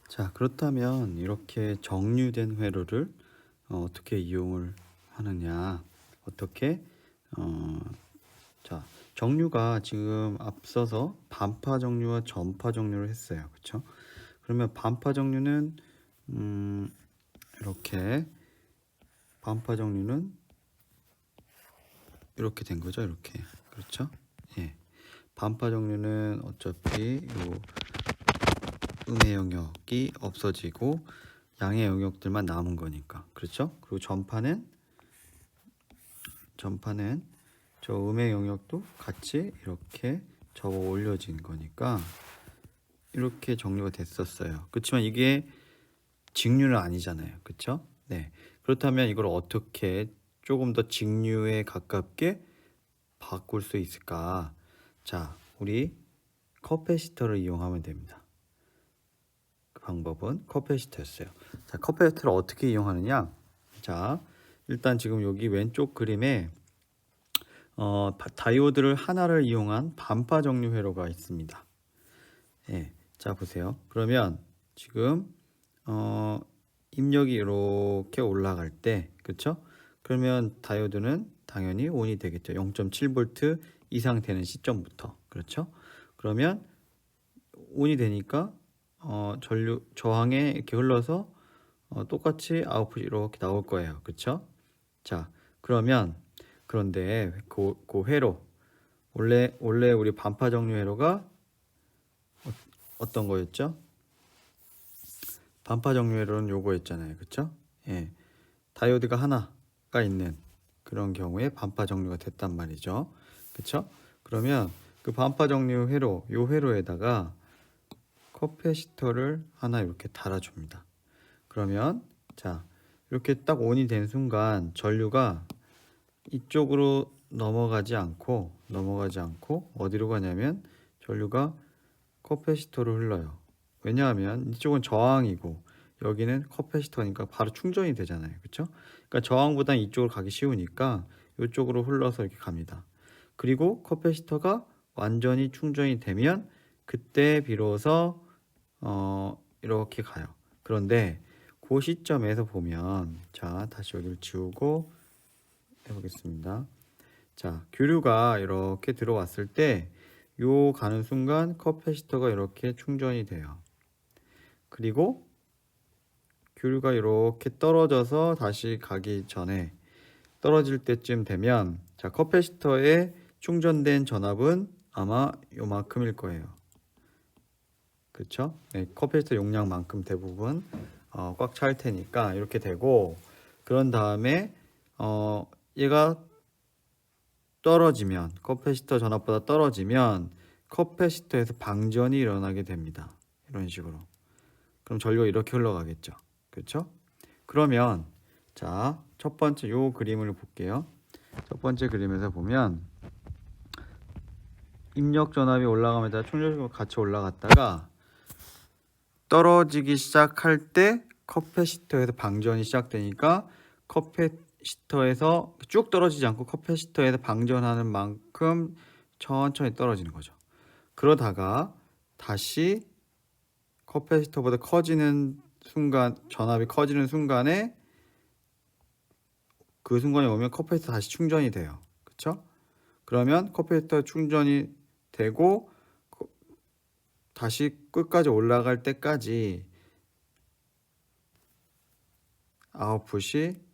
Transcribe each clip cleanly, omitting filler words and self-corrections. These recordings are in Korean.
자, 그렇다면 이렇게 정류된 회로를 어떻게 이용을 하느냐? 어떻게 어, 자, 정류가 지금 앞서서 반파 정류와 전파 정류를 했어요. 그렇죠? 그러면 반파 정류는 음, 이렇게 반파 정류는 이렇게 된 거죠. 이렇게. 그렇죠? 예. 반파 정류는 어차피 요 음의 영역이 없어지고 양의 영역들만 남은 거니까. 그렇죠? 그리고 전파는 저 음의 영역도 같이 이렇게 접어 올려진 거니까 이렇게 정리가 됐었어요. 그렇지만 이게 직류는 아니잖아요. 그렇죠? 네. 그렇다면 이걸 어떻게 조금 더 직류에 가깝게 바꿀 수 있을까? 자, 우리 커패시터를 이용하면 됩니다. 그 방법은 커패시터였어요. 자, 커패시터를 어떻게 이용하느냐? 자, 일단 지금 여기 왼쪽 그림에 다이오드를 하나를 이용한 반파 정류 회로가 있습니다. 예, 자 보세요. 그러면 지금 입력이 이렇게 올라갈 때, 그렇죠? 그러면 다이오드는 당연히 온이 되겠죠. 0.7V 이상 되는 시점부터, 그렇죠? 그러면 온이 되니까 전류 저항에 이렇게 흘러서 똑같이 아웃풋이 이렇게 나올 거예요, 그렇죠? 자, 그런데 그 회로 원래 우리 반파 정류 회로가 어떤 거였죠? 반파 정류 회로는 요거였잖아요. 그쵸? 예. 다이오드가 하나가 있는 그런 경우에 반파 정류가 됐단 말이죠. 그쵸? 그러면 그 반파 정류 회로, 요 회로에다가 커패시터를 하나 이렇게 달아줍니다. 그러면 자, 이렇게 딱 온이 된 순간 전류가 이쪽으로 넘어가지 않고 어디로 가냐면 전류가 커패시터로 흘러요. 왜냐하면 이쪽은 저항이고 여기는 커패시터니까 바로 충전이 되잖아요. 그렇죠? 그러니까 저항보다 이쪽으로 가기 쉬우니까 이쪽으로 흘러서 이렇게 갑니다. 그리고 커패시터가 완전히 충전이 되면 그때 비로소 이렇게 가요. 그런데 그 시점에서 보면 자, 다시 여기를 지우고 해보겠습니다. 자, 교류가 이렇게 들어왔을 때 요 가는 순간 커패시터가 이렇게 충전이 돼요. 그리고 교류가 이렇게 떨어져서 다시 가기 전에 떨어질 때쯤 되면 자, 커패시터에 충전된 전압은 아마 요만큼일 거예요. 그렇죠? 네, 커패시터 용량만큼 대부분 꽉 찰 테니까 이렇게 되고 그런 다음에 얘가 떨어지면 커패시터 전압보다 떨어지면 커패시터에서 방전이 일어나게 됩니다. 이런 식으로. 그럼 전류가 이렇게 흘러가겠죠. 그렇죠? 그러면 자, 첫 번째 요 그림을 볼게요. 첫 번째 그림에서 보면 입력 전압이 올라가면서 충전식으로 같이 올라갔다가 떨어지기 시작할 때 커패시터에서 방전이 시작되니까 커패시터에서 쭉 떨어지지 않고 커패시터에서 방전하는 만큼 천천히 떨어지는 거죠. 그러다가 다시 커패시터보다 커지는 순간, 전압이 커지는 순간에 그 순간이 오면 커패시터 다시 충전이 돼요. 그렇죠? 그러면 커패시터 충전이 되고 다시 끝까지 올라갈 때까지 아웃풋이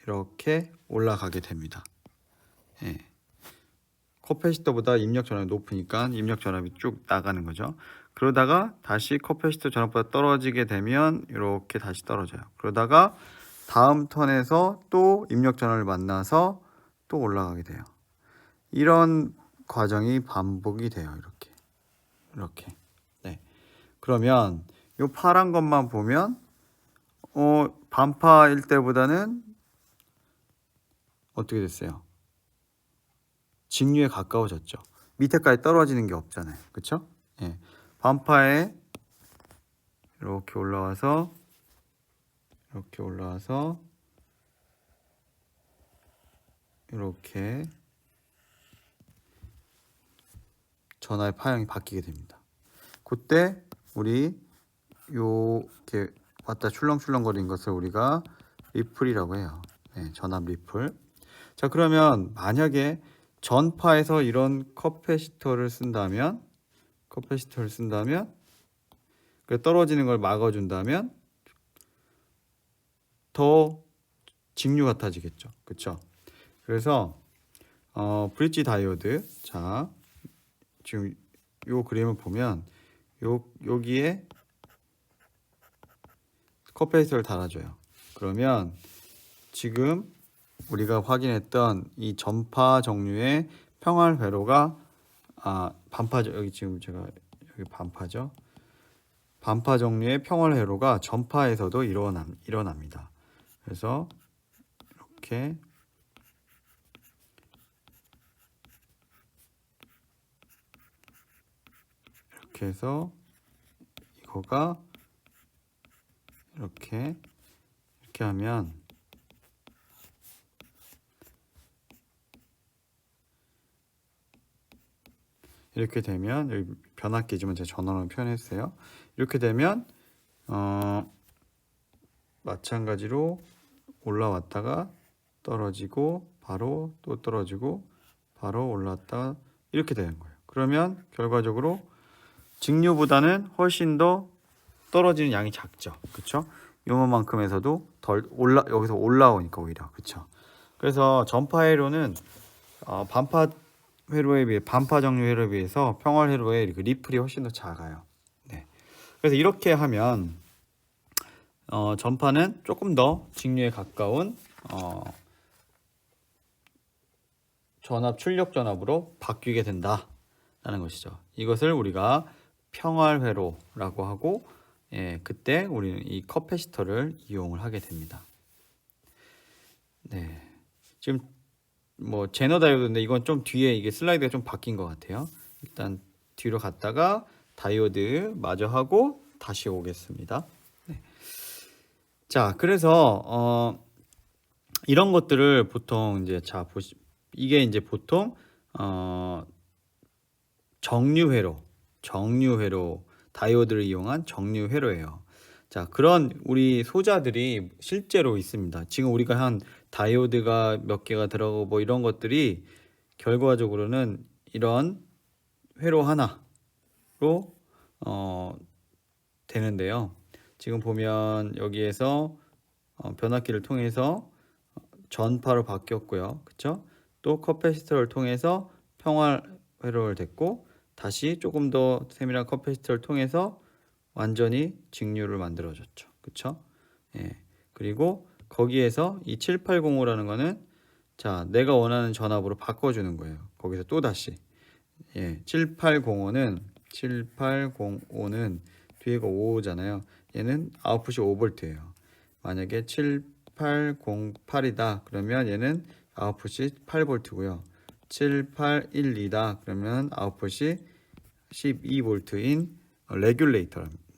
이렇게 올라가게 됩니다. 예. 커패시터보다 입력 전압이 높으니까 입력 전압이 쭉 나가는 거죠. 그러다가 다시 커패시터 전압보다 떨어지게 되면 이렇게 다시 떨어져요. 그러다가 다음 턴에서 또 입력 전압을 만나서 또 올라가게 돼요. 이런 과정이 반복이 돼요. 이렇게. 네. 그러면 이 파란 것만 보면 반파일 때보다는 어떻게 됐어요? 직류에 가까워졌죠. 밑에까지 떨어지는 게 없잖아요. 그쵸? 예. 반파에 이렇게 올라와서 이렇게 전하의 파형이 바뀌게 됩니다. 그때 우리 요렇게 왔다 출렁출렁거리는 것을 우리가 리플이라고 해요. 네, 전압 리플. 자, 그러면 만약에 전파에서 이런 커패시터를 쓴다면 그 떨어지는 걸 막아준다면 더 직류 같아지겠죠. 그쵸? 그래서 브릿지 다이오드, 자 지금 요 그림을 보면 여기에 커패시터를 달아줘요. 그러면 지금 우리가 확인했던 이 전파 종류의 평활 회로가 반파죠. 여기 지금 제가 여기 반파죠. 반파 종류의 평활 회로가 전파에서도 일어납니다. 그래서 이렇게 해서 이거가 이렇게 하면 이렇게 되면 여기 변압기지만 제가 전원으로 표현했어요. 이렇게 되면 마찬가지로 올라왔다가 떨어지고 바로 또 떨어지고 바로 올라왔다가 이렇게 되는 거예요. 그러면 결과적으로 직류보다는 훨씬 더 떨어지는 양이 작죠. 그렇죠? 요만큼에서도 여기서 올라오니까 오히려 그렇죠. 그래서 전파 회로는 반파 회로에 비해 반파 정류 회로에 비해서 평활 회로의 그 리플이 훨씬 더 작아요. 네. 그래서 이렇게 하면 전파는 조금 더 직류에 가까운 전압 출력 전압으로 바뀌게 된다라는 것이죠. 이것을 우리가 평활 회로라고 하고 그때 우리는 이 커패시터를 이용을 하게 됩니다. 네. 지금 뭐 제너 다이오드인데 이건 좀 뒤에 이게 슬라이드가 좀 바뀐 것 같아요. 일단 뒤로 갔다가 다이오드 마저 하고 다시 오겠습니다. 네. 자, 그래서 이런 것들을 보통 이제 이게 이제 보통 정류회로 다이오드를 이용한 정류회로예요. 자, 그런 우리 소자들이 실제로 있습니다. 지금 우리가 한 다이오드가 몇 개가 들어가고 뭐 이런 것들이 결과적으로는 이런 회로 하나로 되는데요. 지금 보면 여기에서 변압기를 통해서 전파로 바뀌었고요. 그쵸? 또 커패시터를 통해서 평활 회로를 됐고 다시 조금 더 세밀한 커패시터를 통해서 완전히 직류를 만들어줬죠. 그쵸? 예. 그리고 거기에서 이 7805라는 거는 자, 내가 원하는 전압으로 바꿔주는 거예요. 거기서 또 다시 7805는 뒤에가 5잖아요. 얘는 아웃풋이 5V예요. 만약에 7808이다 그러면 얘는 아웃풋이 8V고요. 7812다 그러면 아웃풋이 12V인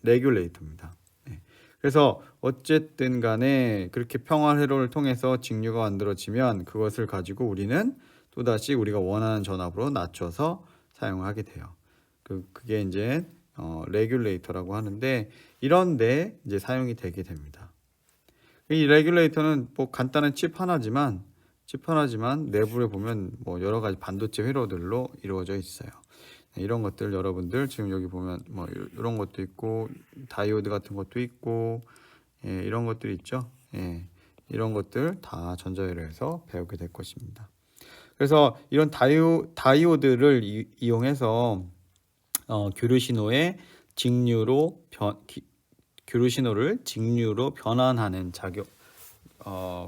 레귤레이터입니다. 네. 그래서 어쨌든 간에 그렇게 평활 회로를 통해서 직류가 만들어지면 그것을 가지고 우리는 또다시 우리가 원하는 전압으로 낮춰서 사용을 하게 돼요. 그게 이제 레귤레이터라고 하는데 이런데 이제 사용이 되게 됩니다. 이 레귤레이터는 뭐 간단한 칩 하나지만 내부에 보면 뭐 여러 가지 반도체 회로들로 이루어져 있어요. 이런 것들 여러분들 지금 여기 보면 뭐 이런 것도 있고 다이오드 같은 것도 있고 이런 것들이 있죠. 이런 것들 다 전자회로에서 배우게 될 것입니다. 그래서 이런 다이오드를 이용해서 교류신호의 교류신호를 직류로 변환하는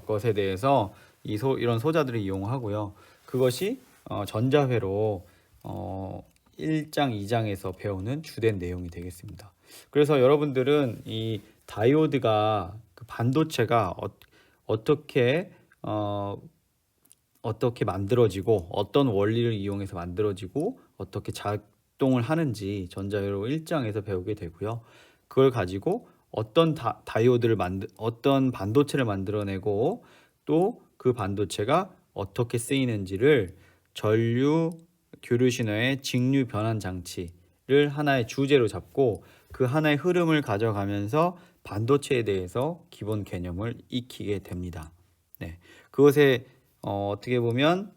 것에 대해서 이런 소자들을 이용하고요. 그것이 전자회로 1장, 2장에서 배우는 주된 내용이 되겠습니다. 그래서 여러분들은 이 다이오드가 그 반도체가 어떻게 만들어지고 어떤 원리를 이용해서 만들어지고 어떻게 작동을 하는지 전자회로 1장에서 배우게 되고요. 그걸 가지고 어떤 어떤 반도체를 만들어내고 또 그 반도체가 어떻게 쓰이는지를 전류 교류신호의 직류 변환 장치를 에너지를 하나의 주제로 잡고 그 하나의 흐름을 가져가면서 반도체에 대해서 기본 개념을 익히게 됩니다. 네, 그것에 어떻게 보면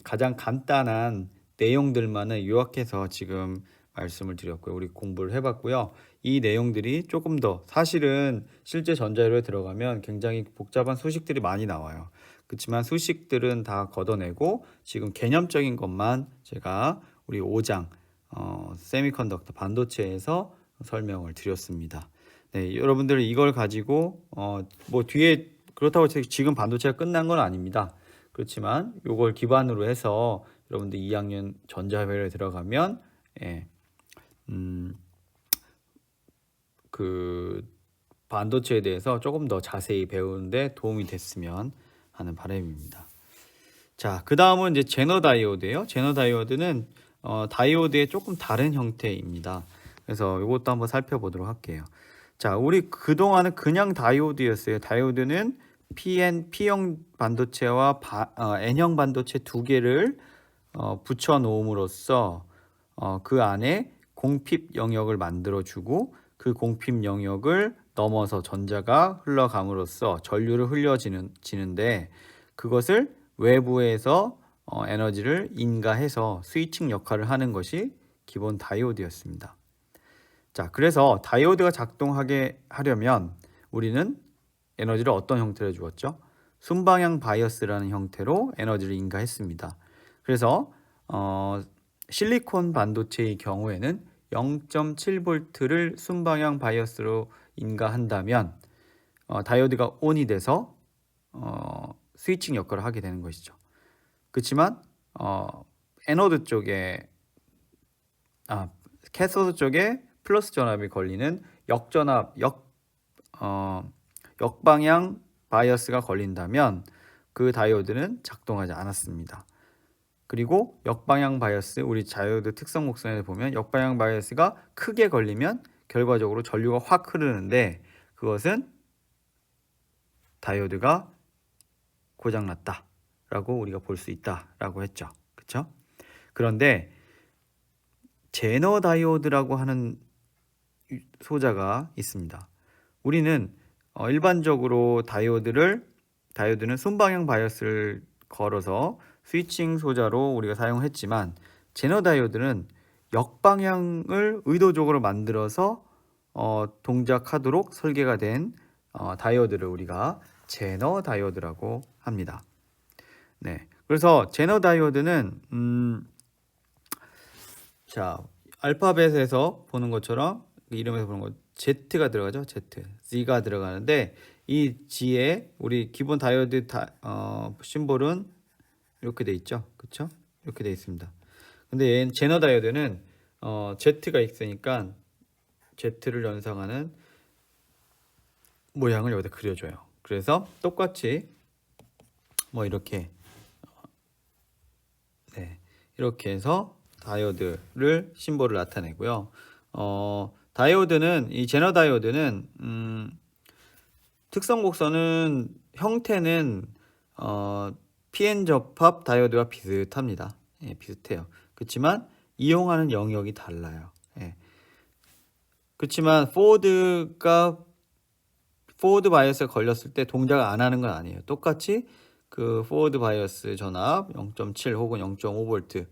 가장 간단한 내용들만을 요약해서 지금 말씀을 드렸고요. 우리 공부를 해봤고요. 이 내용들이 조금 더 사실은 실제 전자회로에 들어가면 굉장히 복잡한 수식들이 많이 나와요. 그렇지만 수식들은 다 걷어내고 지금 개념적인 것만 제가 우리 5장 세미컨덕터 반도체에서 설명을 드렸습니다. 네, 여러분들 이걸 가지고 뭐 뒤에 그렇다고 지금 반도체가 끝난 건 아닙니다. 그렇지만 이걸 기반으로 해서 여러분들 2학년 전자회로에 들어가면 그 반도체에 대해서 조금 더 자세히 배우는데 도움이 됐으면 하는 바람입니다. 자, 그 다음은 이제 제너 다이오드예요. 제너 다이오드는 다이오드의 조금 다른 형태입니다. 그래서 이것도 한번 살펴보도록 할게요. 자, 우리 그동안은 그냥 다이오드였어요. 다이오드는 P형 반도체와 N형 반도체 두 개를 붙여 놓음으로써 그 안에 공핍 영역을 만들어주고 그 공핍 영역을 넘어서 전자가 흘러감으로써 전류를 흘려지는데 그것을 외부에서 에너지를 인가해서 스위칭 역할을 하는 것이 기본 다이오드였습니다. 자, 그래서 다이오드가 작동하게 하려면 우리는 에너지를 어떤 형태로 주었죠? 순방향 바이어스라는 형태로 에너지를 인가했습니다. 그래서 실리콘 반도체의 경우에는 0.7V를 순방향 바이어스로 인가한다면 다이오드가 ON이 돼서 스위칭 역할을 하게 되는 것이죠. 그렇지만 애노드 쪽에 캐소드 쪽에 플러스 전압이 걸리는 역방향 바이어스가 걸린다면 그 다이오드는 작동하지 않았습니다. 그리고 역방향 바이어스, 우리 다이오드 특성 목선에 보면 역방향 바이어스가 크게 걸리면 결과적으로 전류가 확 흐르는데 그것은 다이오드가 고장났다 라고 우리가 볼 수 있다 라고 했죠. 그렇죠? 그런데 제너 다이오드라고 하는 소자가 있습니다. 우리는 일반적으로 다이오드는 순방향 바이어스를 걸어서 스위칭 소자로 우리가 사용했지만 제너 다이오드는 역방향을 의도적으로 만들어서 동작하도록 설계가 된 다이오드를 우리가 제너 다이오드라고 합니다. 네, 그래서 제너 다이오드는 자, 알파벳에서 보는 것처럼 이름에서 보는 것 Z가 들어가죠. Z가 들어가는데 이 G에 우리 기본 다이오드 심볼은 이렇게 돼 있죠. 그렇죠? 이렇게 돼 있습니다. 근데 제너 다이오드는 Z가 있으니까 Z를 연상하는 모양을 여기다 그려줘요. 그래서 똑같이 뭐 이렇게 이렇게 해서 다이오드를 심볼을 나타내고요. 다이오드는 이 제너 다이오드는 특성 곡선은 형태는 PN 접합 다이오드와 비슷합니다. 비슷해요. 그렇지만 이용하는 영역이 달라요. 그렇지만 포워드 바이어스가 걸렸을 때 동작을 안 하는 건 아니에요. 똑같이 그 포워드 바이어스 전압 0.7 혹은 0.5V,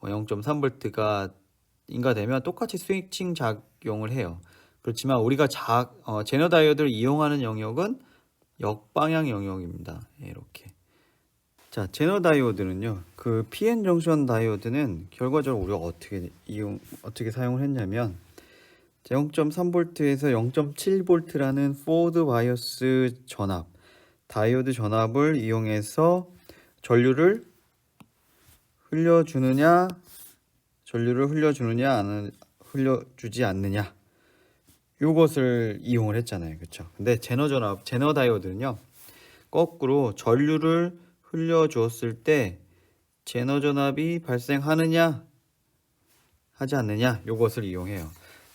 0.3V가 인가되면 똑같이 스위칭 작용을 해요. 그렇지만 우리가 제너 다이오드를 이용하는 영역은 역방향 영역입니다. 이렇게. 자, 제너 다이오드는요. 그 PN 정션 다이오드는 결과적으로 우리가 어떻게 사용을 했냐면 0.3V에서 0.7V라는 포워드 바이어스 전압, 다이오드 전압을 이용해서 전류를 흘려주느냐 흘려주지 않느냐 이것을 이용을 했잖아요. 그렇죠? 근데 제너 다이오드는요. 거꾸로 전류를 흘려주었을 때 제너 전압이 발생하느냐 하지 않느냐 이것을 이용해요.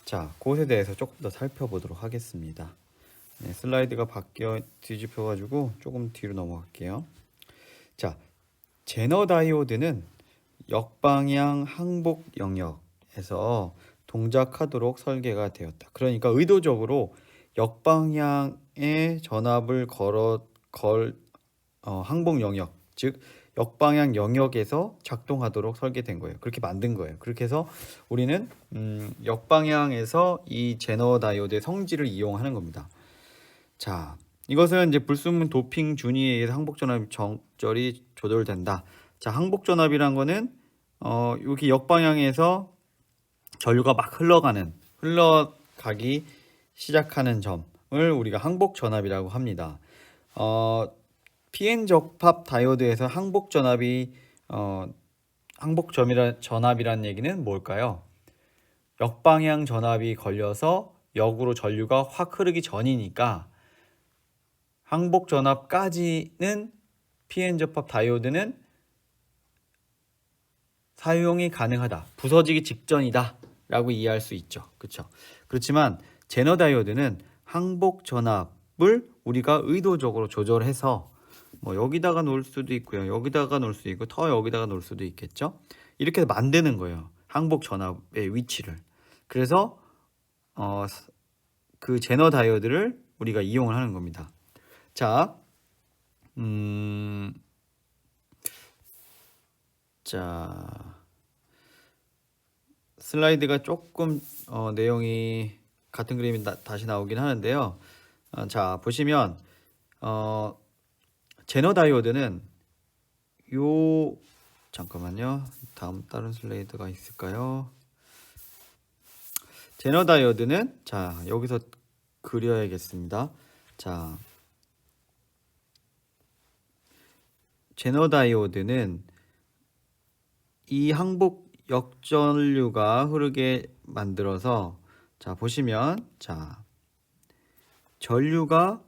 자, 그것에 대해서 조금 더 살펴보도록 하겠습니다. 슬라이드가 뒤집혀가지고 조금 뒤로 넘어갈게요. 자, 제너 다이오드는 역방향 항복 영역에서 동작하도록 설계가 되었다. 그러니까 의도적으로 역방향의 전압을 항복 영역, 즉 역방향 영역에서 작동하도록 설계된 거예요. 그렇게 만든 거예요. 그렇게 해서 우리는 역방향에서 이 제너 다이오드의 성질을 이용하는 겁니다. 자, 이것은 이제 불순물 도핑 준위에 의해서 항복 전압이 적절히 조절된다. 자, 항복 전압이란 거는 여기 역방향에서 전류가 막 흘러가기 시작하는 점을 우리가 항복 전압이라고 합니다. PN 적합 다이오드에서 항복 전압이라는 얘기는 뭘까요? 역방향 전압이 걸려서 역으로 전류가 확 흐르기 전이니까 항복 전압까지는 PN 적합 다이오드는 사용이 가능하다. 부서지기 직전이다 라고 이해할 수 있죠. 그렇죠? 그렇지만 제너 다이오드는 항복 전압을 우리가 의도적으로 조절해서 뭐 여기다가 놓을 수도 있고요. 여기다가 놓을 수도 있고 더 여기다가 놓을 수도 있겠죠. 이렇게 만드는 거예요. 항복 전압의 위치를. 그래서 그 제너 다이오드를 우리가 이용을 하는 겁니다. 자, 슬라이드가 조금 내용이 같은 그림이 다시 나오긴 하는데요. 자, 보시면 제너 다이오드는 잠깐만요. 다른 슬라이드가 있을까요? 제너 다이오드는 자, 여기서 그려야겠습니다. 자, 제너 다이오드는 이 항복 역전류가 흐르게 만들어서 자, 보시면 자, 전류가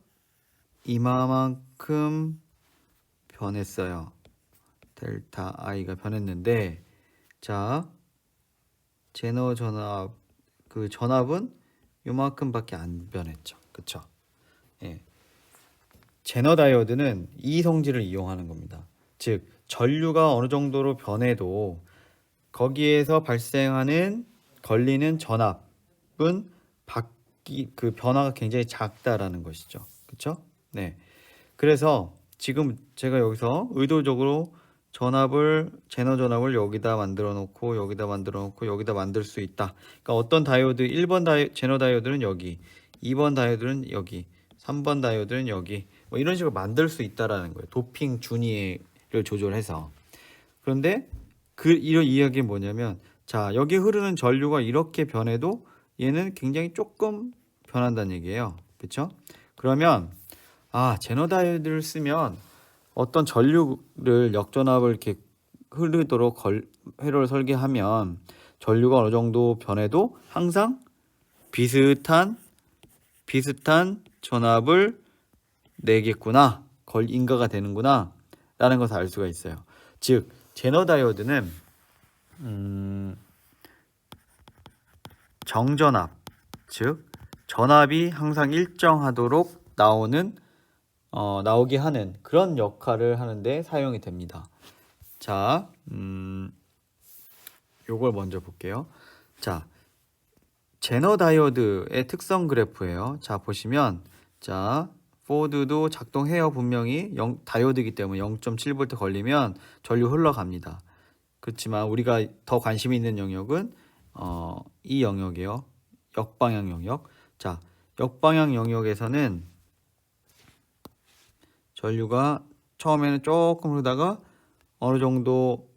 이만큼 변했어요. 델타 I가 변했는데 자, 제너 전압 그 전압은 요만큼밖에 안 변했죠. 그쵸? 예. 제너 다이오드는 이 성질을 이용하는 겁니다. 즉 전류가 어느 정도로 변해도 거기에서 걸리는 전압은 그 변화가 굉장히 작다라는 것이죠. 그렇죠? 네. 그래서 지금 제가 여기서 의도적으로 제너 전압을 여기다 만들어 놓고 여기다 만들어 놓고 여기다 만들 수 있다. 그러니까 어떤 다이오드 1번 제너 다이오드는 여기, 2번 다이오드는 여기, 3번 다이오드는 여기 뭐 이런 식으로 만들 수 있다라는 거예요. 도핑 준위를 조절해서. 그런데 이런 이야기는 뭐냐면 자, 여기 흐르는 전류가 이렇게 변해도 얘는 굉장히 조금 변한다는 얘기예요. 그렇죠? 그러면 제너 다이오드를 쓰면 어떤 전류를 역전압을 이렇게 흐르도록 회로를 설계하면 전류가 어느 정도 변해도 항상 비슷한 전압을 내겠구나, 인가가 되는구나 라는 것을 알 수가 있어요. 즉 제너 다이오드는 정전압, 즉 전압이 항상 일정하도록 나오게 하는 그런 역할을 하는데 사용이 됩니다. 자, 요걸 먼저 볼게요. 자, 제너 다이오드의 특성 그래프예요. 자, 보시면 자, 포드도 작동해요. 분명히 다이오드이기 때문에 0.7V 걸리면 전류 흘러갑니다. 그렇지만 우리가 더 관심이 있는 영역은 이 영역이에요. 역방향 영역. 자, 역방향 영역에서는 전류가 처음에는 조금 흐르다가 어느 정도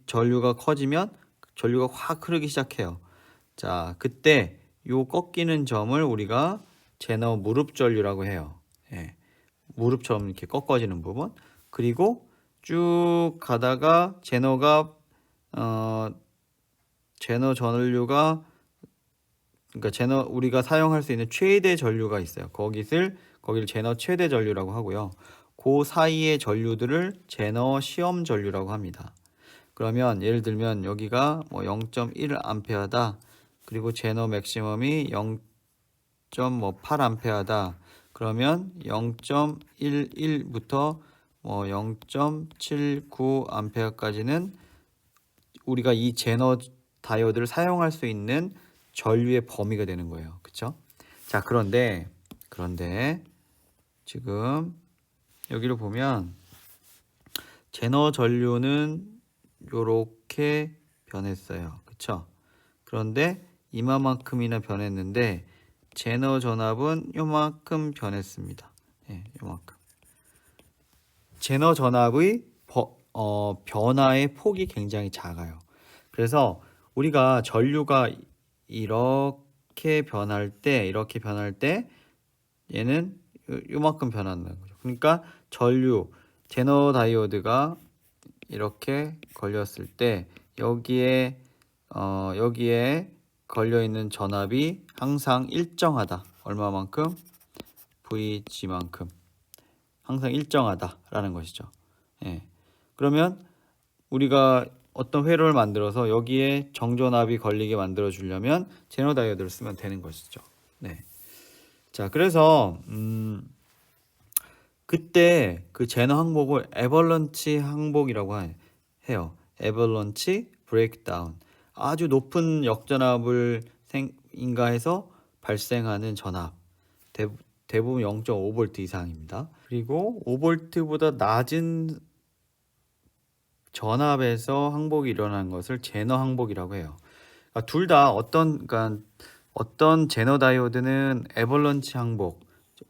전류가 커지면 전류가 확 흐르기 시작해요. 자, 그때 요 꺾이는 점을 우리가 제너 무릎 전류라고 해요. 예, 무릎처럼 이렇게 꺾어지는 부분. 그리고 쭉 가다가 제너 전류가 그러니까 우리가 사용할 수 있는 최대 전류가 있어요. 거기를 제너 최대 전류라고 하고요. 그 사이의 전류들을 제너 시험 전류라고 합니다. 그러면 예를 들면 여기가 뭐 0.1A다. 그리고 제너 맥시멈이 0.8A다. 그러면 0.11부터 뭐 0.79A까지는 우리가 이 제너 다이오드를 사용할 수 있는 전류의 범위가 되는 거예요. 그쵸? 자, 그런데 지금 여기를 보면 제너 전류는 요렇게 변했어요. 그쵸? 그런데 이만큼이나 변했는데 제너 전압은 요만큼 변했습니다. 예, 요만큼. 제너 전압의 변화의 폭이 굉장히 작아요. 그래서 우리가 전류가 이렇게 변할 때 얘는 요만큼 변한다는 거죠. 그러니까 전류 제너 다이오드가 이렇게 걸렸을 때 여기에 걸려 있는 전압이 항상 일정하다. 얼마만큼? VG만큼. 항상 일정하다라는 것이죠. 예. 그러면 우리가 어떤 회로를 만들어서 여기에 정전압이 걸리게 만들어 주려면 제너 다이오드를 쓰면 되는 것이죠. 네. 자, 그래서 그때 그 제너 항목을 애벌런치 항목이라고 해요. 애벌런치 브레이크다운. 아주 높은 역전압을 인가해서 발생하는 전압. 대부분 0.5V 이상입니다. 그리고 5V보다 낮은 전압에서 항복이 일어나는 것을 제너 항복이라고 해요. 그러니까 둘 다 어떤 제너 다이오드는 애벌런치 항복,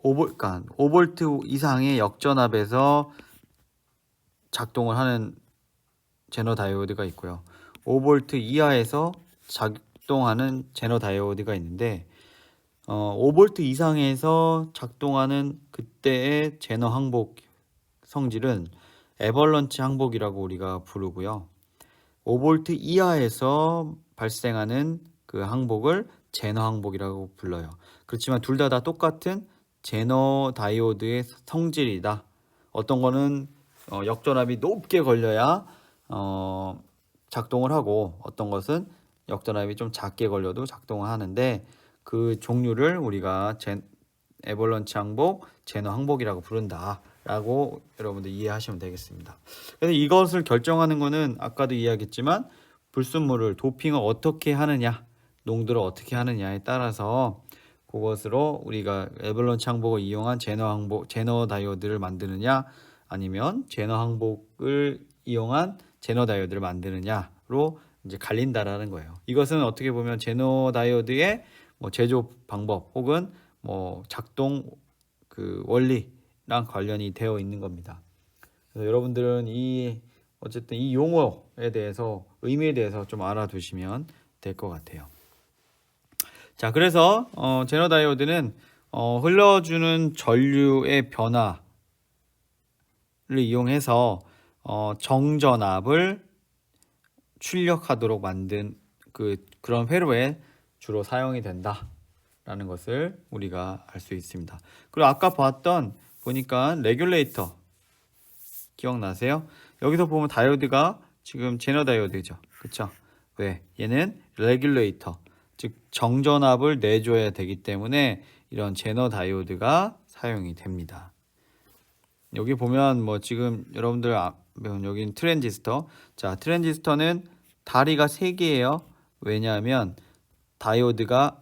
5V 이상의 역전압에서 작동을 하는 제너 다이오드가 있고요. 5V 이하에서 작동하는 제너 다이오드가 있는데 5V 이상에서 작동하는 그때의 제너 항복 성질은 애벌런치 항복이라고 우리가 부르고요. 5V 이하에서 발생하는 그 항복을 제너 항복이라고 불러요. 그렇지만 둘 다 똑같은 제너 다이오드의 성질이다. 어떤 거는 역전압이 높게 걸려야 작동을 하고 어떤 것은 역전압이 좀 작게 걸려도 작동을 하는데 그 종류를 우리가 애벌런치 항복, 제너 항복이라고 부른다라고 여러분들 이해하시면 되겠습니다. 그래서 이것을 결정하는 거는 아까도 이야기했지만 불순물을 도핑을 어떻게 하느냐, 농도를 어떻게 하느냐에 따라서 그것으로 우리가 애벌런치 항복을 이용한 제너 다이오드를 만드느냐 아니면 제너 항복을 이용한 제너 다이오드를 만드느냐로 이제 갈린다라는 거예요. 이것은 어떻게 보면 제너 다이오드의 제조 방법 혹은 작동 그 원리랑 관련이 되어 있는 겁니다. 그래서 여러분들은 어쨌든 이 용어에 대해서 의미에 대해서 좀 알아두시면 될 것 같아요. 자, 그래서 제너 다이오드는 흘러주는 전류의 변화를 이용해서 정전압을 출력하도록 만든 그런 회로에 주로 사용이 된다라는 것을 우리가 알 수 있습니다. 그리고 아까 보니까 레귤레이터 기억나세요? 여기서 보면 다이오드가 지금 제너 다이오드죠. 그렇죠? 왜? 얘는 레귤레이터, 즉 정전압을 내줘야 되기 때문에 이런 제너 다이오드가 사용이 됩니다. 여기 보면 지금 여러분들 여기는 트랜지스터. 자, 트랜지스터는 다리가 3개예요. 왜냐하면 다이오드가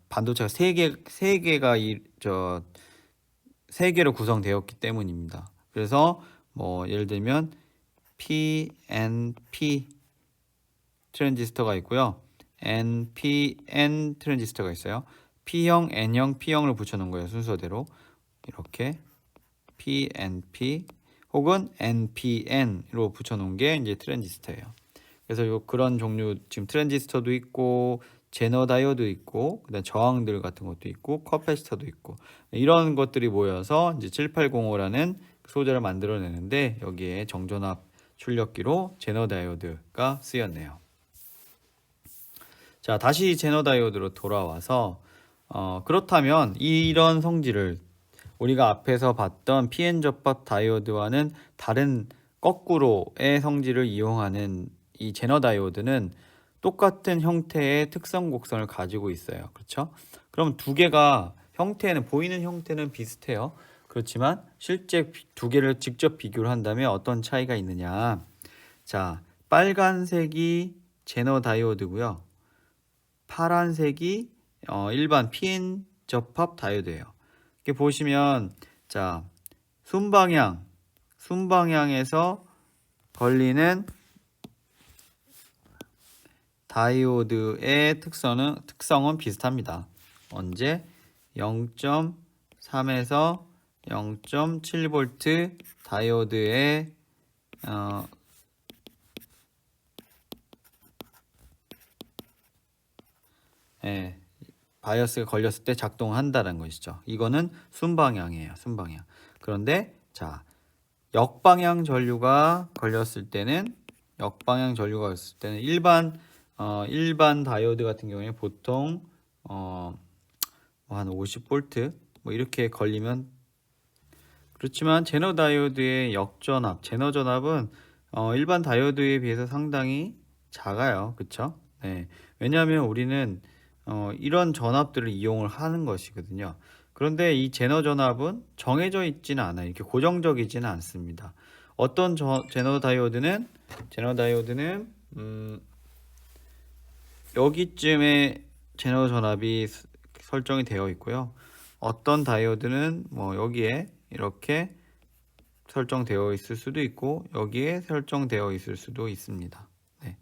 반도체가 3개가 3개로 구성되었기 때문입니다. 그래서 예를 들면 PNP 트랜지스터가 있고요. NPN 트랜지스터가 있어요. P형, N형, P형을 붙여놓은 거예요. 순서대로 이렇게 PNP 혹은 NPN으로 붙여놓은 게 이제 트랜지스터예요. 그래서 그런 종류 지금 트랜지스터도 있고 제너 다이오드 있고 그다음 저항들 같은 것도 있고 커패시터도 있고 이런 것들이 모여서 이제 7805라는 소재를 만들어내는데 여기에 정전압 출력기로 제너 다이오드가 쓰였네요. 자, 다시 제너 다이오드로 돌아와서 그렇다면 이런 성질을 우리가 앞에서 봤던 PN 접합 다이오드와는 다른 거꾸로의 성질을 이용하는 이 제너 다이오드는 똑같은 형태의 특성 곡선을 가지고 있어요. 그렇죠? 그럼 두 개가 보이는 형태는 비슷해요. 그렇지만 실제 두 개를 직접 비교를 한다면 어떤 차이가 있느냐? 자, 빨간색이 제너 다이오드고요. 파란색이 일반 PN 접합 다이오드예요. 이렇게 보시면 자, 순방향에서 걸리는 다이오드의 특성은 비슷합니다. 언제 0.3에서 0.7V 다이오드의 바이어스가 걸렸을 때 작동한다는 것이죠. 이거는 순방향이에요. 순방향. 그런데 자, 역방향 전류가 걸렸을 때는 일반 다이오드 같은 경우에 보통 한 50V 뭐 이렇게 걸리면, 그렇지만 제너 다이오드의 제너 전압은 일반 다이오드에 비해서 상당히 작아요. 그쵸? 네. 왜냐하면 우리는 이런 전압들을 이용을 하는 것이거든요. 그런데 이 제너 전압은 정해져 있지는 않아요. 이렇게 고정적이지는 않습니다. 어떤 제너 다이오드는 여기쯤에 제너 전압이 설정이 되어 있고요. 어떤 다이오드는 뭐 여기에 이렇게 설정되어 있을 수도 있고 여기에 설정되어 있을 수도 있습니다. 네.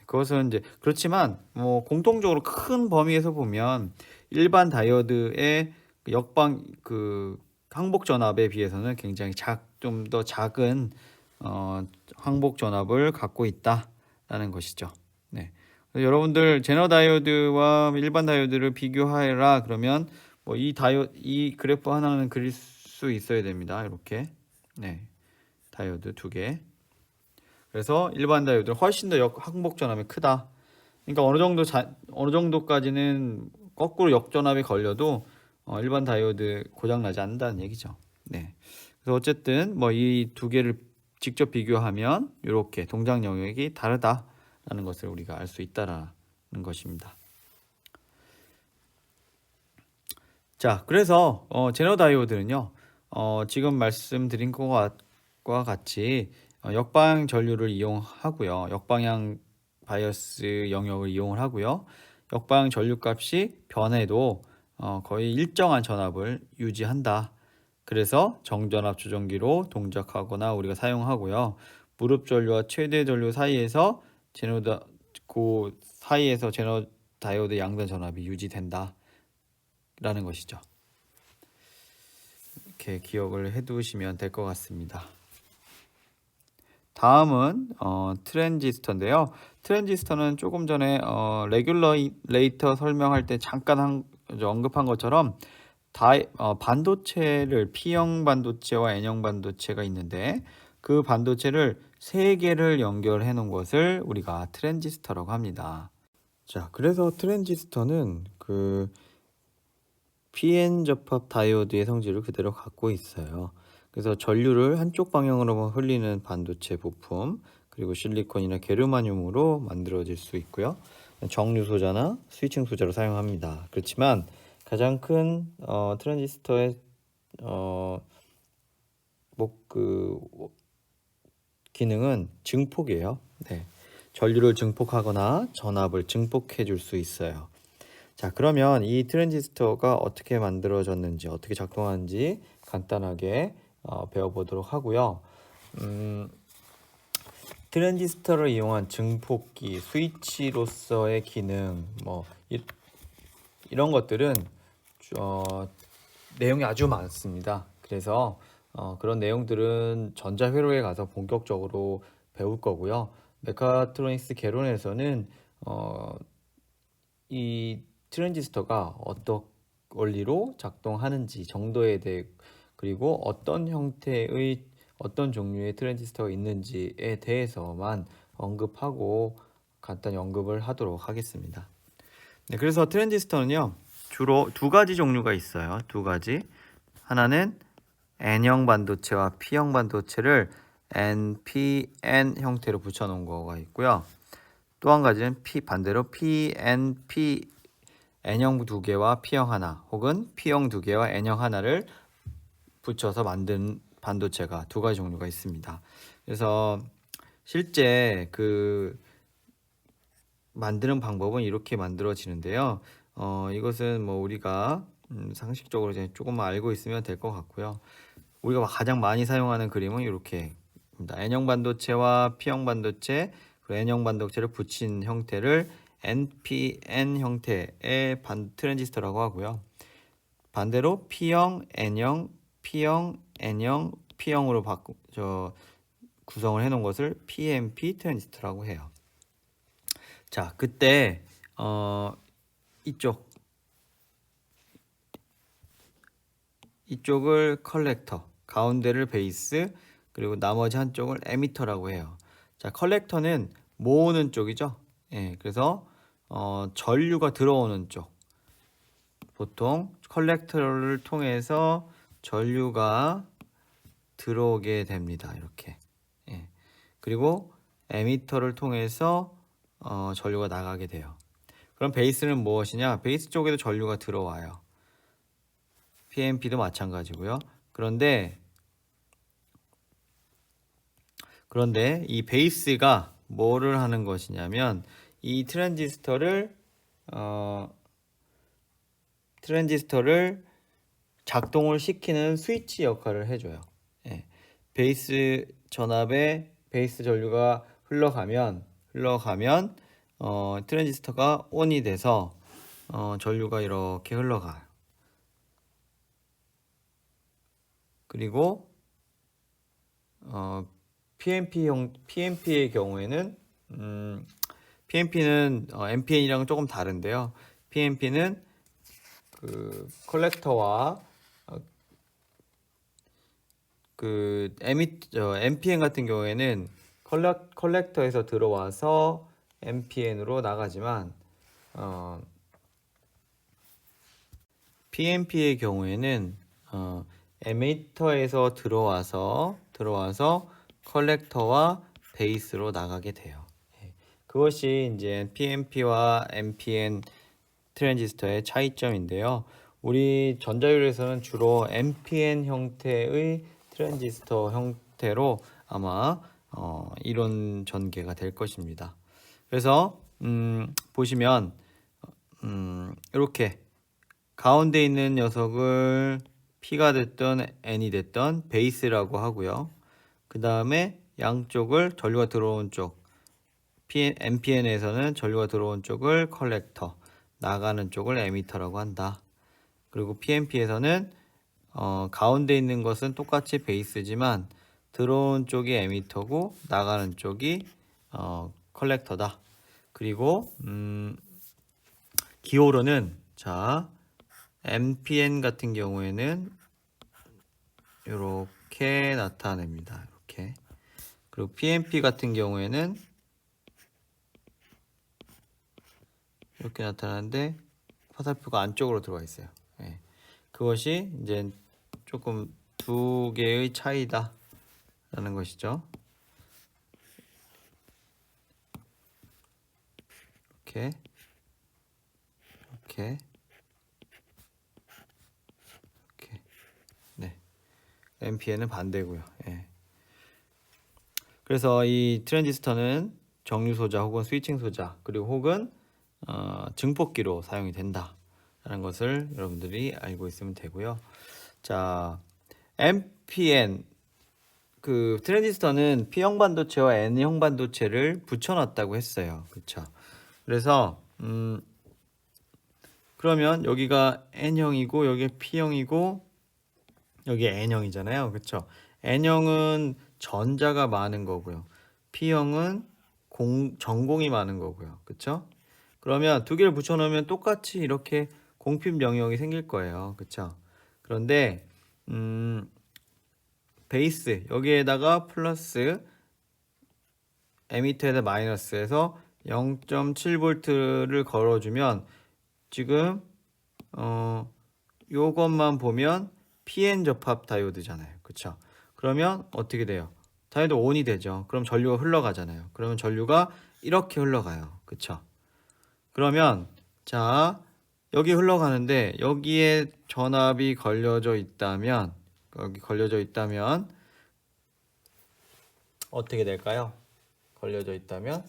그것은 이제 그렇지만 뭐 공통적으로 큰 범위에서 보면 일반 다이오드의 항복 전압에 비해서는 굉장히 좀 더 작은 항복 전압을 갖고 있다라는 것이죠. 네. 여러분들 제너 다이오드와 일반 다이오드를 비교하라 그러면 뭐 이 그래프 하나는 그릴 수 있어야 됩니다. 이렇게. 네. 다이오드 두 개. 그래서 일반 다이오드는 훨씬 더 항복 전압이 크다. 그러니까 어느 정도까지는 거꾸로 역전압이 걸려도 일반 다이오드 고장 나지 않는다는 얘기죠. 네. 그래서 어쨌든 뭐 이 두 개를 직접 비교하면 이렇게 동작 영역이 다르다라는 것을 우리가 알 수 있다라는 것입니다. 자, 그래서 제너 다이오드는요, 지금 말씀드린 것과 같이 역방향 전류를 이용하고요, 역방향 바이어스 영역을 이용을 하고요, 역방향 전류 값이 변해도 거의 일정한 전압을 유지한다. 그래서 정전압 조정기로 동작하거나 우리가 사용하고요, 무릎 전류와 최대 전류 사이에서 그 사이에서 제너 다이오드 양변 전압이 유지된다 라는 것이죠. 이렇게 기억을 해두시면 될 것 같습니다. 다음은 트랜지스터인데요. 트랜지스터는 조금 전에 레귤레이터 설명할 때 잠깐 언급한 것처럼 반도체를 P형 반도체와 N형 반도체가 있는데 그 반도체를 3개를 연결해 놓은 것을 우리가 트랜지스터라고 합니다. 자, 그래서 트랜지스터는 그 PN 접합 다이오드의 성질을 그대로 갖고 있어요. 그래서 전류를 한쪽 방향으로만 흘리는 반도체 부품, 그리고 실리콘이나 게르마늄으로 만들어질 수 있고요. 정류 소자나 스위칭 소자로 사용합니다. 그렇지만 가장 큰 트랜지스터의 기능은 증폭이에요. 네. 전류를 증폭하거나 전압을 증폭해 줄 수 있어요. 자, 그러면 이 트랜지스터가 어떻게 만들어졌는지, 어떻게 작동하는지 간단하게 배워보도록 하고요. 트랜지스터를 이용한 증폭기, 스위치로서의 기능, 뭐 이런 것들은 내용이 아주 많습니다. 그래서 그런 내용들은 전자회로에 가서 본격적으로 배울 거고요. 메카트로닉스 개론에서는 이 트랜지스터가 어떤 원리로 작동하는지 정도에 대해, 그리고 어떤 형태의 어떤 종류의 트랜지스터가 있는지에 대해서만 언급하고 간단히 언급을 하도록 하겠습니다. 네, 그래서 트랜지스터는요, 주로 두 가지 종류가 있어요. 두 가지. 하나는 N형 반도체와 P형 반도체를 NPN 형태로 붙여놓은 거가 있고요. 또 한 가지는 반대로 PNP, N형 두 개와 P형 하나, 혹은 P형 두 개와 N형 하나를 붙여서 만든 반도체가 두 가지 종류가 있습니다. 그래서 실제 그 만드는 방법은 이렇게 만들어지는데요. 이것은 뭐 우리가 상식적으로 이제 조금만 알고 있으면 될 것 같고요. 우리가 가장 많이 사용하는 그림은 이렇게 N형 반도체와 P형 반도체, 그리고 N형 반도체를 붙인 형태를 NPN 형태의 트랜지스터라고 하고요. 반대로 P형, N형, P형, N형, P형으로 구성을 해놓은 것을 PNP 트랜지스터라고 해요. 자, 그때 이쪽을 컬렉터, 가운데를 베이스, 그리고 나머지 한쪽을 에미터라고 해요. 자, 컬렉터는 모으는 쪽이죠. 예, 그래서 전류가 들어오는 쪽. 보통 컬렉터를 통해서 전류가 들어오게 됩니다. 이렇게. 예. 그리고 에미터를 통해서 전류가 나가게 돼요. 그럼 베이스는 무엇이냐? 베이스 쪽에도 전류가 들어와요. PNP도 마찬가지고요. 그런데 이 베이스가 뭐를 하는 것이냐면 이 트랜지스터를 작동을 시키는 스위치 역할을 해줘요. 예. 베이스 전압에 베이스 전류가 흘러가면 트랜지스터가 ON이 돼서 전류가 이렇게 흘러가요. 그리고 PNP의 경우에는 PNP는 NPN이랑 조금 다른데요. PNP는 그 컬렉터와 NPN 같은 경우에는 컬렉터에서 들어와서 NPN으로 나가지만 PNP의 경우에는 에미터에서 들어와서 컬렉터와 베이스로 나가게 돼요. 그것이 이제 PNP와 NPN 트랜지스터의 차이점인데요. 우리 전자율에서는 주로 NPN 형태의 트랜지스터 형태로 아마 이론 전개가 될 것입니다. 그래서 보시면 이렇게 가운데 있는 녀석을 P가 됐던 N이 됐던 베이스라고 하고요. 그 다음에 양쪽을 전류가 들어온 쪽 NPN에서는 전류가 들어온 쪽을 컬렉터, 나가는 쪽을 에미터라고 한다. 그리고 PNP에서는 가운데 있는 것은 똑같이 베이스지만 들어온 쪽이 에미터고 나가는 쪽이 컬렉터다. 그리고 기호로는 자 NPN 같은 경우에는 이렇게 나타냅니다. 이렇게. 그리고 PNP 같은 경우에는 이렇게 나타나는데 화살표가 안쪽으로 들어와 있어요. 예. 그것이 이제 조금 두 개의 차이다 라는 것이죠. 이렇게 네. NPN은 반대고요. 예. 그래서 이 트랜지스터는 정류 소자 혹은 스위칭 소자 그리고 혹은 증폭기로 사용이 된다라는 것을 여러분들이 알고 있으면 되고요. 자, NPN 그 트랜지스터는 P형 반도체와 N형 반도체를 붙여놨다고 했어요. 그렇죠? 그래서 그러면 여기가 N형이고 여기 P형이고 여기 N형이잖아요. 그렇죠? N형은 전자가 많은 거고요. P형은 전공이 많은 거고요. 그렇죠? 그러면 두 개를 붙여 놓으면 똑같이 이렇게 공핍 영역이 생길 거예요. 그렇죠? 그런데 베이스 여기에다가 플러스 에미터에다 마이너스에서 0.7V를 걸어주면 지금 요것만 보면 PN 접합 다이오드잖아요. 그쵸? 그러면 어떻게 돼요? 다이오드 ON이 되죠. 그럼 전류가 흘러가잖아요. 그러면 전류가 이렇게 흘러가요. 그쵸? 그러면 자 여기 흘러가는데 여기에 전압이 걸려져 있다면 어떻게 될까요? 걸려져 있다면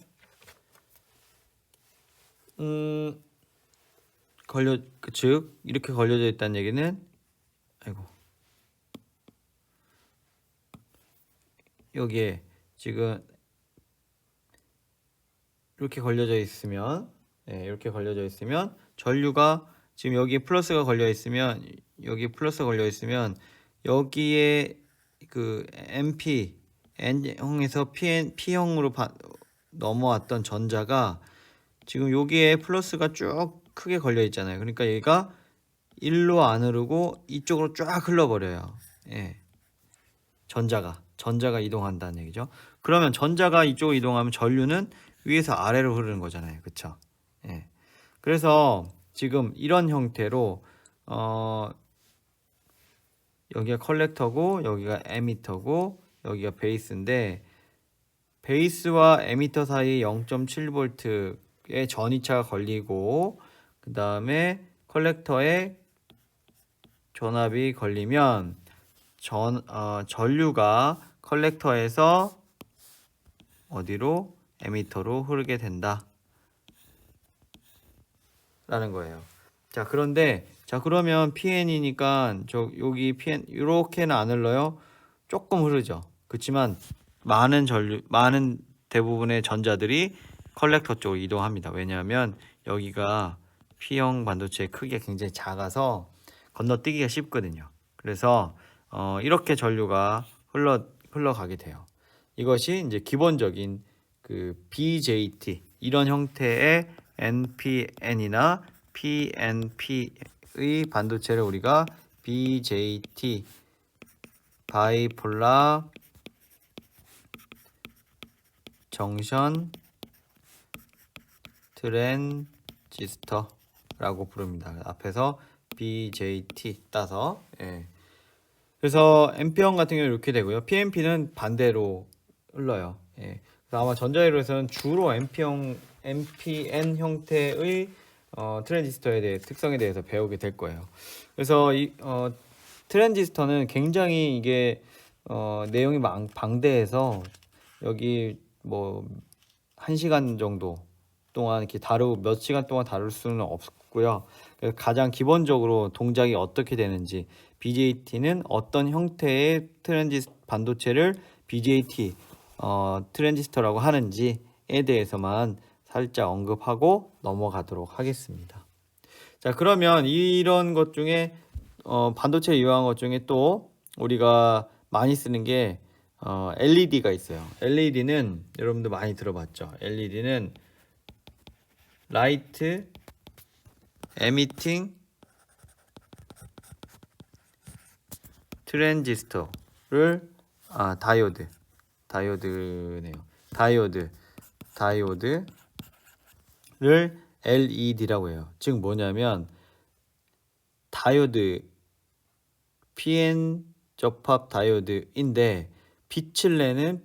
즉 이렇게 걸려져 있다는 얘기는 여기에 지금 이렇게 걸려져 있으면 이렇게 걸려져 있으면 전류가 지금 여기에 플러스가 걸려 있으면 여기 플러스 걸려 있으면 여기에 그 MP N형에서 P형으로 넘어왔던 전자가 지금 여기에 플러스가 쭉 크게 걸려 있잖아요. 그러니까 얘가 일로 안 흐르고 이쪽으로 쫙 흘러버려요. 전자가 이동한다는 얘기죠. 그러면 전자가 이쪽으로 이동하면 전류는 위에서 아래로 흐르는 거잖아요. 그쵸? 그래서 지금 이런 형태로 여기가 컬렉터고 여기가 에미터고 여기가 베이스인데 베이스와 에미터 사이 0.7V의 전이차가 걸리고 그 다음에 컬렉터에 전압이 걸리면 전류가 컬렉터에서 어디로? 에미터로 흐르게 된다 라는 거예요. 자, 그런데 그러면 PN이니까 여기 PN 이렇게는 안 흘러요. 조금 흐르죠. 그렇지만 많은 대부분의 전자들이 컬렉터 쪽으로 이동합니다. 왜냐하면 여기가 P형 반도체의 크기가 굉장히 작아서 건너뛰기가 쉽거든요. 그래서 이렇게 전류가 흘러가게 돼요. 이것이 이제 기본적인 그 BJT 이런 형태의 NPN이나 PNP의 반도체를 우리가 BJT 바이폴라 정션 트랜지스터라고 부릅니다. 앞에서 BJT 따서 그래서 NP형 같은 경우는 이렇게 되고요. PNP는 반대로 흘러요. 그래서 아마 전자회로에서는 주로 NPN 형태의 트랜지스터에 대해 특성에 대해서 배우게 될 거예요. 그래서 이 트랜지스터는 굉장히 이게 내용이 방대해서 여기 뭐 1시간 정도 동안 이렇게 몇 시간 동안 다룰 수는 없고요. 가장 기본적으로 동작이 어떻게 되는지 BJT는 어떤 형태의 반도체를 BJT 트랜지스터라고 하는지에 대해서만 살짝 언급하고 넘어가도록 하겠습니다. 자, 그러면 이런 것 중에 반도체에 유효한 것 중에 또 우리가 많이 쓰는 게 LED가 있어요. LED는 여러분들 많이 들어봤죠. LED는 라이트 에미팅 트랜지스터를 다이오드네요. 다이오드를 LED라고 해요. 즉 뭐냐면 다이오드 PN 접합 다이오드인데 빛을 내는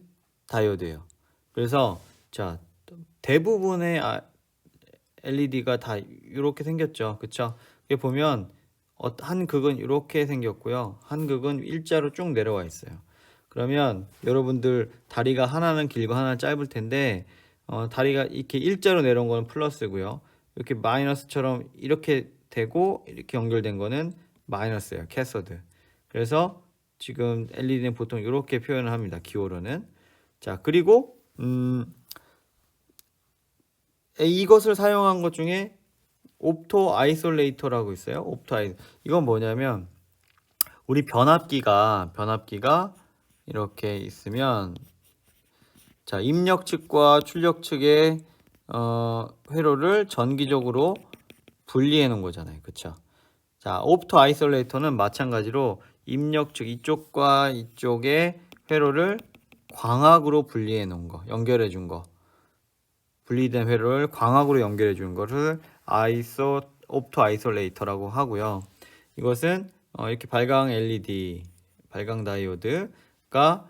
다이오드예요. 그래서 자, 대부분의 LED가 다 이렇게 생겼죠. 그쵸? 여기 보면 한 극은 이렇게 생겼고요. 한 극은 일자로 쭉 내려와 있어요. 그러면 여러분들 다리가 하나는 길고 하나는 짧을 텐데 다리가 이렇게 일자로 내려온 거는 플러스고요. 이렇게 마이너스처럼 이렇게 되고 이렇게 연결된 거는 마이너스예요. 캐서드. 그래서 지금 LED는 보통 이렇게 표현을 합니다. 기호로는. 자, 그리고 이것을 사용한 것 중에 옵토 아이솔레이터라고 있어요. 이건 뭐냐면 우리 변압기가 이렇게 있으면 자, 입력 측과 출력 측의 회로를 전기적으로 분리해 놓은 거잖아요. 그쵸? 자, 옵토 아이솔레이터는 마찬가지로 입력 측 이쪽과 이쪽의 회로를 광학으로 분리해 놓은 거, 연결해 준 거. 분리된 회로를 광학으로 연결해 주는 것을 옵토 아이솔레이터라고 하고요. 이것은 이렇게 발광 LED, 발광 다이오드가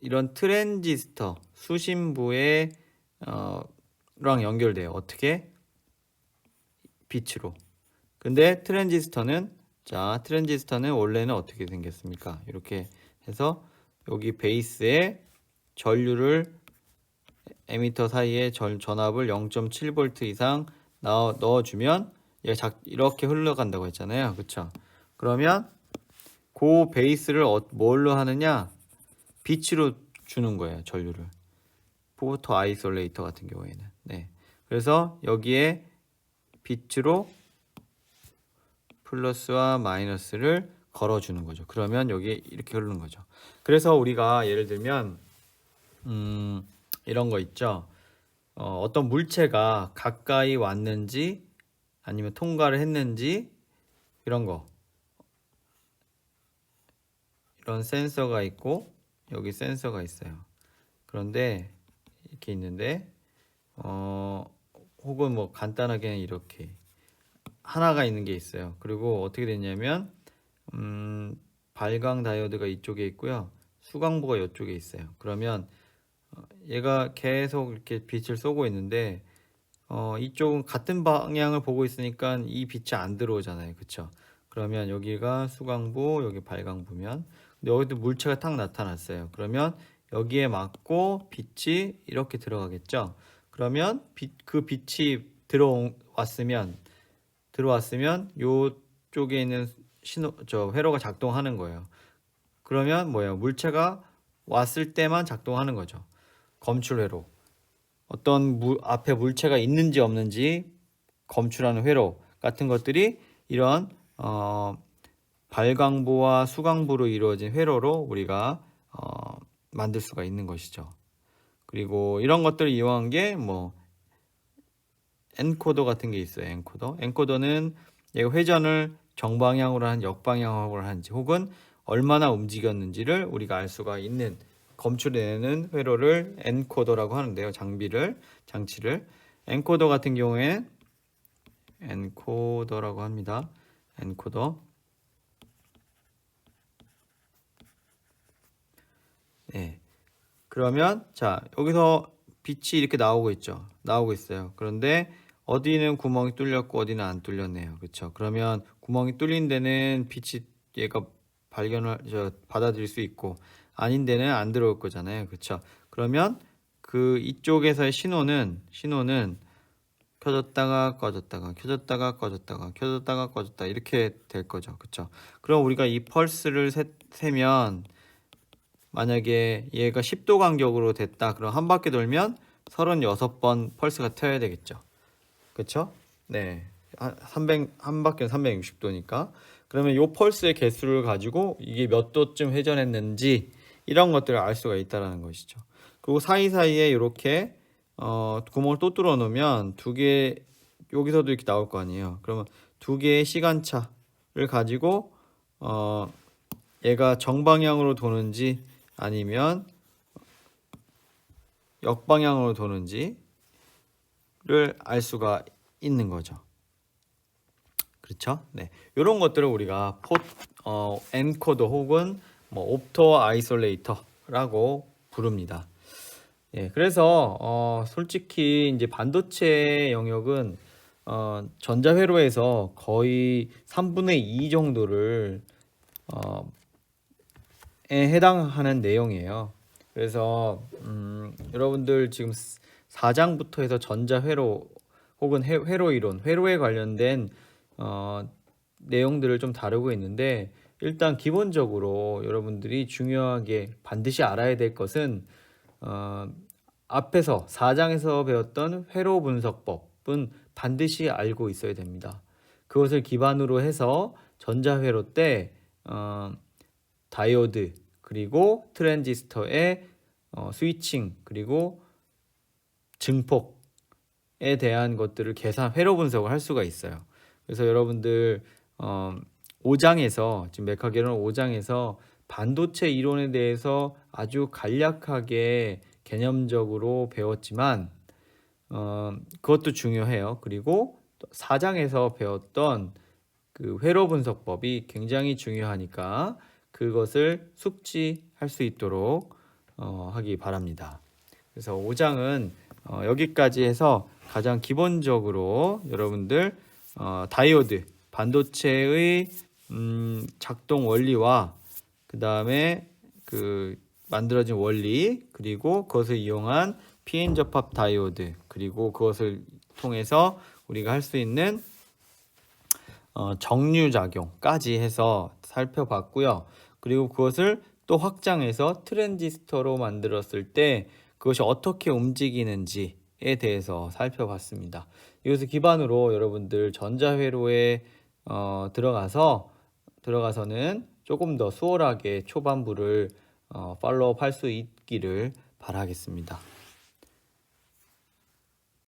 이런 트랜지스터 수신부에 랑 연결돼요. 어떻게? 빛으로. 근데 트랜지스터는 원래는 어떻게 생겼습니까? 이렇게 해서 여기 베이스에 전류를 에미터 사이에 전압을 0.7V 이상 넣어주면 얘가 이렇게 흘러간다고 했잖아요. 그쵸? 그러면 그 베이스를 뭘로 하느냐? 빛으로 주는 거예요. 전류를. 포토 아이솔레이터 같은 경우에는. 네. 그래서 여기에 빛으로 플러스와 마이너스를 걸어주는 거죠. 그러면 여기에 이렇게 흐르는 거죠. 그래서 우리가 예를 들면 이런 거 있죠. 어떤 물체가 가까이 왔는지 아니면 통과를 했는지 이런 거, 이런 센서가 있고 여기 센서가 있어요. 그런데 이렇게 있는데 혹은 뭐 간단하게 이렇게 하나가 있는 게 있어요. 그리고 어떻게 됐냐면 발광 다이오드가 이쪽에 있고요. 수광부가 이쪽에 있어요. 그러면 얘가 계속 이렇게 빛을 쏘고 있는데 이쪽은 같은 방향을 보고 있으니까 이 빛이 안 들어오잖아요. 그쵸? 그러면 여기가 수광부, 여기 발광부면 여기도 물체가 탁 나타났어요. 그러면 여기에 맞고 빛이 이렇게 들어가겠죠? 그러면 그 빛이 들어왔으면 요쪽에 있는 회로가 작동하는 거예요. 그러면 뭐예요? 물체가 왔을 때만 작동하는 거죠. 검출회로. 어떤 앞에 물체가 있는지 없는지 검출하는 회로 같은 것들이 이런 발광부와 수광부로 이루어진 회로로 우리가 만들 수가 있는 것이죠. 그리고 이런 것들을 이용한 게 뭐 엔코더 같은 게 있어요. 엔코더는 얘가 회전을 정방향으로 한 역방향으로 하는지 혹은 얼마나 움직였는지를 우리가 알 수가 있는 검출해내는 회로를 엔코더라고 하는데요. 장치를 엔코더 같은 경우에 엔코더라고 합니다. 엔코더. 네. 그러면 자, 여기서 빛이 이렇게 나오고 있어요. 그런데 어디는 구멍이 뚫렸고 어디는 안 뚫렸네요. 그렇죠? 그러면 구멍이 뚫린 데는 빛이 얘가 받아들일 수 있고 아닌 데는 안 들어올 거잖아요. 그렇죠? 그러면 그 이쪽에서의 신호는 켜졌다가 꺼졌다가 이렇게 될 거죠. 그렇죠? 그럼 우리가 이 펄스를 세면 만약에 얘가 10도 간격으로 됐다. 그럼 한 바퀴 돌면 36번 펄스가 튀어야 되겠죠. 그렇죠? 네. 한 바퀴는 360도니까. 그러면 요 펄스의 개수를 가지고 이게 몇 도쯤 회전했는지 이런 것들을 알 수가 있다라는 것이죠. 그리고 사이사이에 이렇게 구멍을 또 뚫어 놓으면 두 개, 여기서도 이렇게 나올 거 아니에요. 그러면 두 개의 시간차를 가지고 얘가 정방향으로 도는지 아니면 역방향으로 도는지를 알 수가 있는 거죠. 그렇죠? 네. 이런 것들을 우리가 엔코더 혹은 뭐 옵토 아이솔레이터라고 부릅니다. 예, 그래서 솔직히 이제 반도체 영역은 전자회로에서 거의 3분의 2 정도를 에 해당하는 내용이에요. 그래서 여러분들 지금 4장부터 해서 전자회로 혹은 회로 이론, 회로에 관련된 내용들을 좀 다루고 있는데 일단 기본적으로 여러분들이 중요하게 반드시 알아야 될 것은 앞에서 4장에서 배웠던 회로 분석법은 반드시 알고 있어야 됩니다. 그것을 기반으로 해서 전자회로 때 다이오드 그리고 트랜지스터의 스위칭 그리고 증폭에 대한 것들을 회로 분석을 할 수가 있어요. 그래서 여러분들 5장에서 지금 메카게론 5장에서 반도체 이론에 대해서 아주 간략하게 개념적으로 배웠지만 그것도 중요해요. 그리고 4장에서 배웠던 그 회로 분석법이 굉장히 중요하니까 그것을 숙지할 수 있도록 하기 바랍니다. 그래서 5장은 여기까지 해서 가장 기본적으로 여러분들 다이오드, 반도체의 작동 원리와 그 다음에 그 만들어진 원리 그리고 그것을 이용한 pn 접합 다이오드, 그리고 그것을 통해서 우리가 할 수 있는 정류작용까지 해서 살펴봤고요. 그리고 그것을 또 확장해서 트랜지스터로 만들었을 때 그것이 어떻게 움직이는지에 대해서 살펴봤습니다. 이것을 기반으로 여러분들 전자회로에 들어가서는 조금 더 수월하게 초반부를 팔로우할 수 있기를 바라겠습니다.